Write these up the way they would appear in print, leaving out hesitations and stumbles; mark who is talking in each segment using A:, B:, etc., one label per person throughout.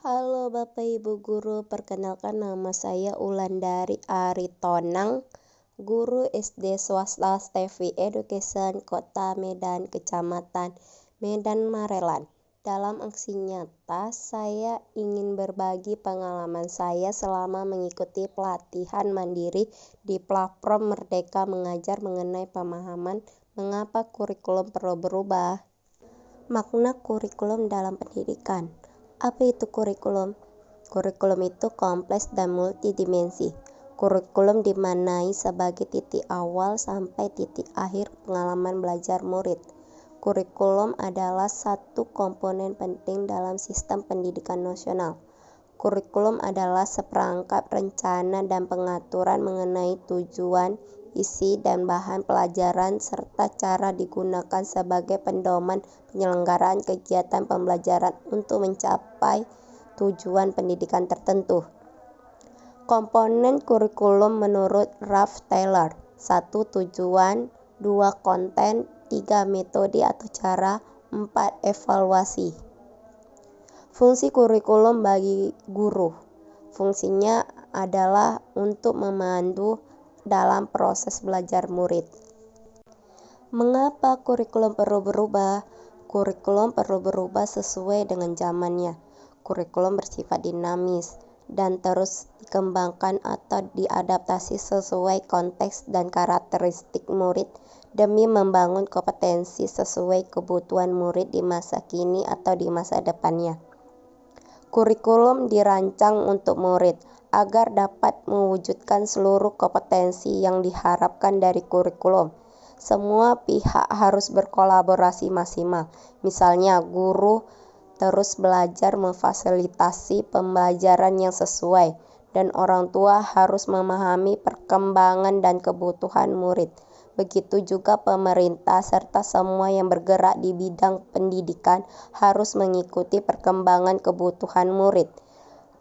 A: Halo Bapak Ibu Guru, perkenalkan nama saya Wulandari Aritonang, Guru SD Swasta Stevi Education Kota Medan, Kecamatan Medan Marelan. Dalam aksi nyata, saya ingin berbagi pengalaman saya selama mengikuti pelatihan mandiri di platform Merdeka Mengajar mengenai pemahaman mengapa kurikulum perlu berubah. Makna kurikulum dalam pendidikan. Apa itu kurikulum? Kurikulum itu kompleks dan multidimensi. Kurikulum dimaknai sebagai titik awal sampai titik akhir pengalaman belajar murid. Kurikulum adalah satu komponen penting dalam sistem pendidikan nasional. Kurikulum adalah seperangkat rencana dan pengaturan mengenai tujuan, isi dan bahan pelajaran serta cara digunakan sebagai pedoman penyelenggaraan kegiatan pembelajaran untuk mencapai tujuan pendidikan tertentu. Komponen kurikulum menurut Ralph Taylor: 1. Tujuan, 2. Konten, 3. Metode atau cara, 4. Evaluasi. Fungsi kurikulum bagi guru. Fungsinya adalah untuk memandu dalam proses belajar murid. Mengapa kurikulum perlu berubah? Kurikulum perlu berubah sesuai dengan zamannya. Kurikulum bersifat dinamis dan terus dikembangkan atau diadaptasi sesuai konteks dan karakteristik murid demi membangun kompetensi sesuai kebutuhan murid di masa kini atau di masa depannya. Kurikulum dirancang untuk murid agar dapat mewujudkan seluruh kompetensi yang diharapkan dari kurikulum. Semua pihak harus berkolaborasi maksimal. Misalnya, guru terus belajar memfasilitasi pembelajaran yang sesuai, dan orang tua harus memahami perkembangan dan kebutuhan murid. Begitu juga pemerintah serta semua yang bergerak di bidang pendidikan harus mengikuti perkembangan kebutuhan murid.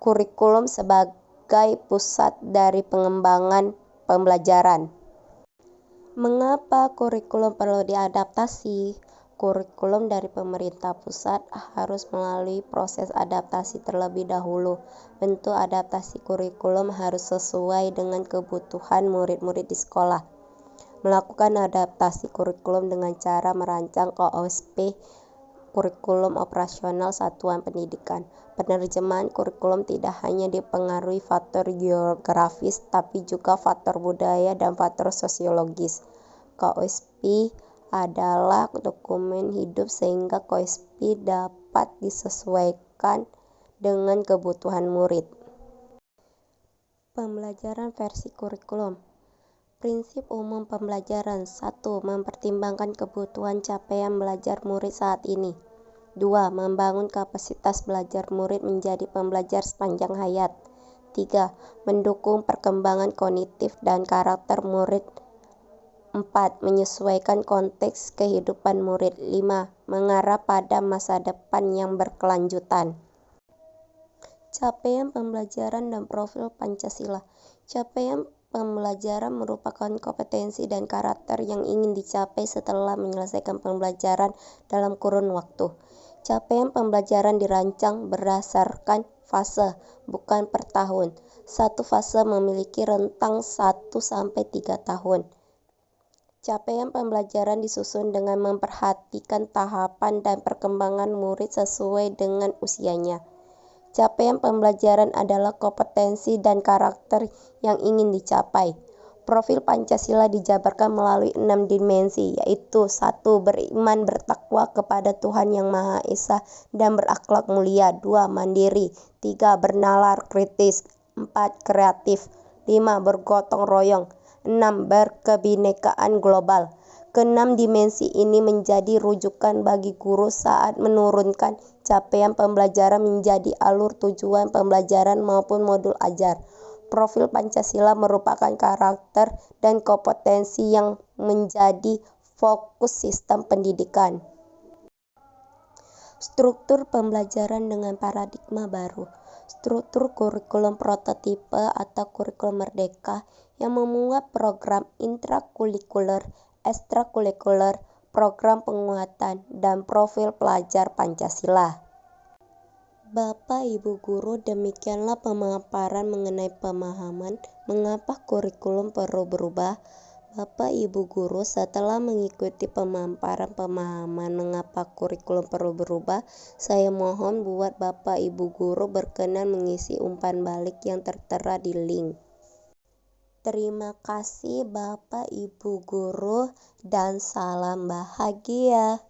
A: Kurikulum sebagai pusat dari pengembangan pembelajaran. Mengapa kurikulum perlu diadaptasi? Kurikulum dari pemerintah pusat harus melalui proses adaptasi terlebih dahulu. Bentuk adaptasi kurikulum harus sesuai dengan kebutuhan murid-murid di sekolah. Melakukan adaptasi kurikulum dengan cara merancang KOSP, kurikulum operasional satuan pendidikan. Penerjemahan kurikulum tidak hanya dipengaruhi faktor geografis, tapi juga faktor budaya dan faktor sosiologis. KOSP adalah dokumen hidup sehingga KOSP dapat disesuaikan dengan kebutuhan murid. Pembelajaran versi kurikulum. Prinsip umum pembelajaran. 1. Mempertimbangkan kebutuhan capaian belajar murid saat ini. 2. Membangun kapasitas belajar murid menjadi pembelajar sepanjang hayat. 3. Mendukung perkembangan kognitif dan karakter murid. 4. Menyesuaikan konteks kehidupan murid. 5. Mengarah pada masa depan yang berkelanjutan. Capaian pembelajaran dan profil Pancasila. Capaian pembelajaran merupakan kompetensi dan karakter yang ingin dicapai setelah menyelesaikan pembelajaran dalam kurun waktu. Capaian pembelajaran dirancang berdasarkan fase, bukan per tahun. Satu fase memiliki rentang 1-3 tahun. Capaian pembelajaran disusun dengan memperhatikan tahapan dan perkembangan murid sesuai dengan usianya. Capaian pembelajaran adalah kompetensi dan karakter yang ingin dicapai. Profil Pancasila dijabarkan melalui 6 dimensi, yaitu 1. Beriman bertakwa kepada Tuhan Yang Maha Esa dan berakhlak mulia. 2. Mandiri. 3. Bernalar kritis. 4. Kreatif. 5. Bergotong royong. 6. Berkebinekaan global. Keenam dimensi ini menjadi rujukan bagi guru saat menurunkan capaian pembelajaran menjadi alur tujuan pembelajaran maupun modul ajar. Profil Pancasila merupakan karakter dan kompetensi yang menjadi fokus sistem pendidikan. Struktur pembelajaran dengan paradigma baru. Struktur kurikulum prototipe atau kurikulum merdeka yang memuat program intrakurikuler, ekstrakurikuler, program penguatan, dan profil pelajar Pancasila. Bapak Ibu Guru, demikianlah pemaparan mengenai pemahaman mengapa kurikulum perlu berubah. Bapak Ibu Guru, setelah mengikuti pemaparan pemahaman mengapa kurikulum perlu berubah, saya mohon buat Bapak Ibu Guru berkenan mengisi umpan balik yang tertera di link. Terima kasih Bapak Ibu Guru dan salam bahagia.